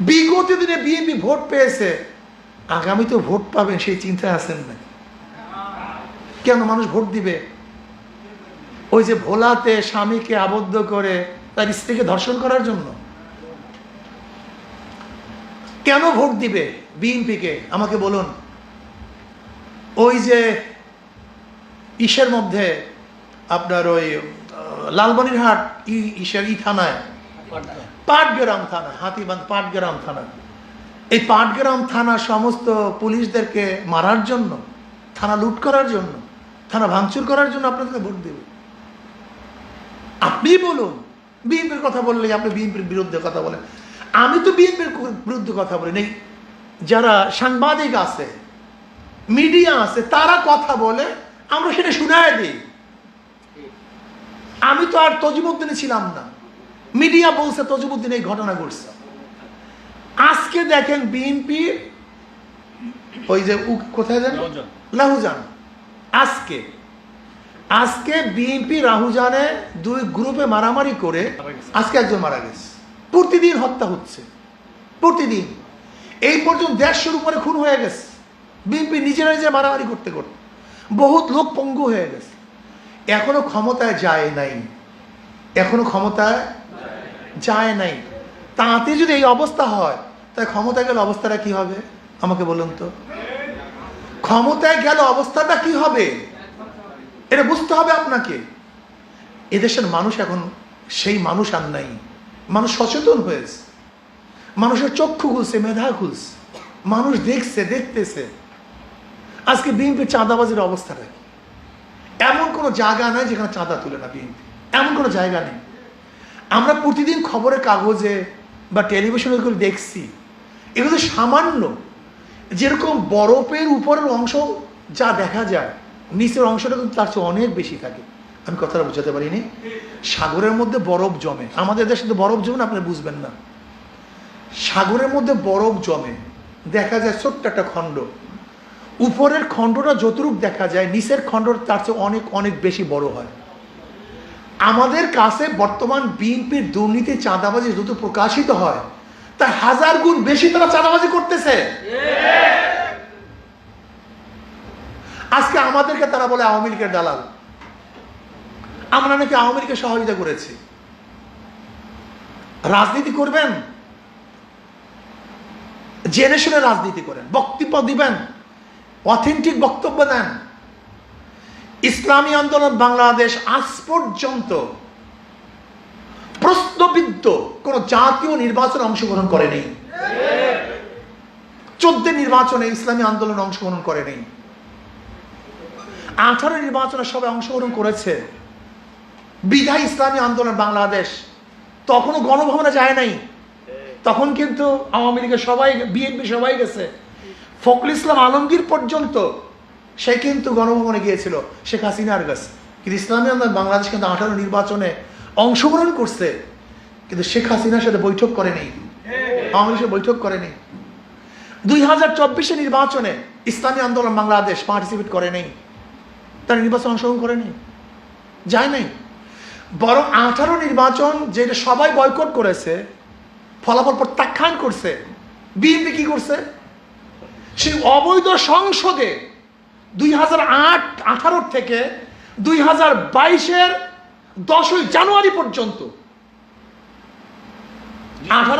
বিগত দিনে BNP vote পেয়েছে, আগামীতে ভোট পাবেন সেই চিন্তায় আছেন না? কেন মানুষ ভোট দিবে? ওই যে ভোলাতে স্বামীকে আবদ্ধ করে তার স্ত্রীকে ধর্ষণ করার জন্য কেন ভোট দিবে বিএনপিকে? আমাকে বলুন। ওই যে ইসের মধ্যে আপনার ওই লালমনিরহাট থানায়, পাটগ্রাম থানা, হাতিবান্ধ পাটগ্রাম থানা, এই পাটগ্রাম থানা সমস্ত পুলিশদেরকে মারার জন্য, থানা লুট করার জন্য, থানা ভাঙচুর করার জন্য আপনাদেরকে ভোট দেবে? আপনি বলুন। বিএনপির কথা বললে আপনি বিএনপির বিরুদ্ধে কথা বলেন। আমি তো বিএনপির বিরুদ্ধে কথা বলি নেই। যারা সাংবাদিক আছে, মিডিয়া আছে, তারা কথা বলে, আমরা সেটা শুনায় দিই। আমি তো আর তজিমুদ্দিনে ছিলাম না, মিডিয়া বলছে তজিমুদ্দিন এই ঘটনা ঘটছে। আজকে দেখেন বিএনপি ওই যে কোথায় যান, লাহুজান, আজকে বিএনপি রাহুজানে দুই গ্রুপে মারামারি করে আজকে একজন মারা গেছে। প্রতিদিন হত্যা হচ্ছে, প্রতিদিন। এই পর্যন্ত 150-র উপরে খুন হয়ে গেছে। বিএনপি নিজেরা নিজে মারামারি করতে করতে বহুত লোক পঙ্গু হয়ে গেছে। এখনো ক্ষমতায় যায় নাই, এখনো ক্ষমতায় যায় নাই। তাতে যদি এই অবস্থা হয়, তাই ক্ষমতায় গেলে অবস্থাটা কি হবে আমাকে বলুন তো? ক্ষমতায় গেলে অবস্থাটা কি হবে এটা বুঝতে হবে আপনাকে। এদেশের মানুষ এখন সেই মানুষ আর নাই। মানুষ সচেতন হয়েছে, মানুষের চক্ষু খুলছে, মেধা খুলছে, মানুষ দেখছে, দেখতেছে। আজকে বিএনপির চাঁদাবাজির অবস্থাটা কি? এমন কোনো জায়গা নাই যেখানে চাঁদা তুলে না বিএনপি, এমন কোনো জায়গা নেই। আমরা প্রতিদিন খবরের কাগজে বা টেলিভিশনে এগুলো দেখছি, এগুলো সামান্য। যেরকম বরফের উপরের অংশ যা দেখা যায়, নিচের অংশটা কিন্তু তার চেয়ে অনেক বেশি থাকে। আমি কথাটা বোঝাতে পারিনি। সাগরের মধ্যে বরফ জমে, আমাদের দেশে তো বরফ জমে না, আপনি বুঝবেন না। সাগরের মধ্যে বরফ জমে, দেখা যায় ছোট্ট একটা খণ্ড। উপরের খণ্ডটা যতটুক দেখা যায়, নিচের খণ্ডটা তার চেয়ে অনেক অনেক বেশি বড় হয়। আমাদের কাছে বর্তমান বিএনপির দুর্নীতি, চাঁদাবাজি যত প্রকাশিত হয়, তার 1000 গুণ বেশি তারা চাঁদাবাজি করতেছে। আজকে আমাদেরকে তারা বলে আওয়ামী লীগের দালাল। আমরা নাকি আওয়ামী লীগের সহযোগিতা করেছি। রাজনীতি করবেন, জেনে শুনে রাজনীতি করেন, বক্তব্য দিবেন, অথেন্টিক বক্তব্য দেন। ইসলামী আন্দোলন বাংলাদেশ আজ পর্যন্ত প্রশ্নবিদ্ধ কোন জাতীয় নির্বাচনে অংশগ্রহণ করেনি। 14 নির্বাচনে ইসলামী আন্দোলন অংশগ্রহণ করেনি। 18 নির্বাচনে সবাই অংশগ্রহণ করেছে। বিধায় ইসলামী আন্দোলন বাংলাদেশ তখনও গণভবনে যায় নাই। তখন কিন্তু আওয়ামী লীগের সবাই, বিএনপি সবাই গেছে। ফখরুল ইসলাম আলমগীর পর্যন্ত সে কিন্তু গণভবনে গিয়েছিল শেখ হাসিনার কাছে। কিন্তু ইসলামী আন্দোলন বাংলাদেশ কিন্তু 18 নির্বাচনে অংশগ্রহণ করছে, কিন্তু শেখ হাসিনার সাথে বৈঠক করেনি, আওয়ামী লীগের সাথে বৈঠক করেনি। 2024 নির্বাচনে ইসলামী আন্দোলন বাংলাদেশ পার্টিসিপেট করে নেই, তারা নির্বাচন অংশগ্রহণ করেনি, যায় নাই। বরং 18 নির্বাচন যেটা সবাই বয়কট করেছে, ফলাফল প্রত্যাখ্যান করছে, বিএনপি কি করছে? সেই অবৈধ সংসদে 2018 থেকে 2022-এর 10ই জানুয়ারি পর্যন্ত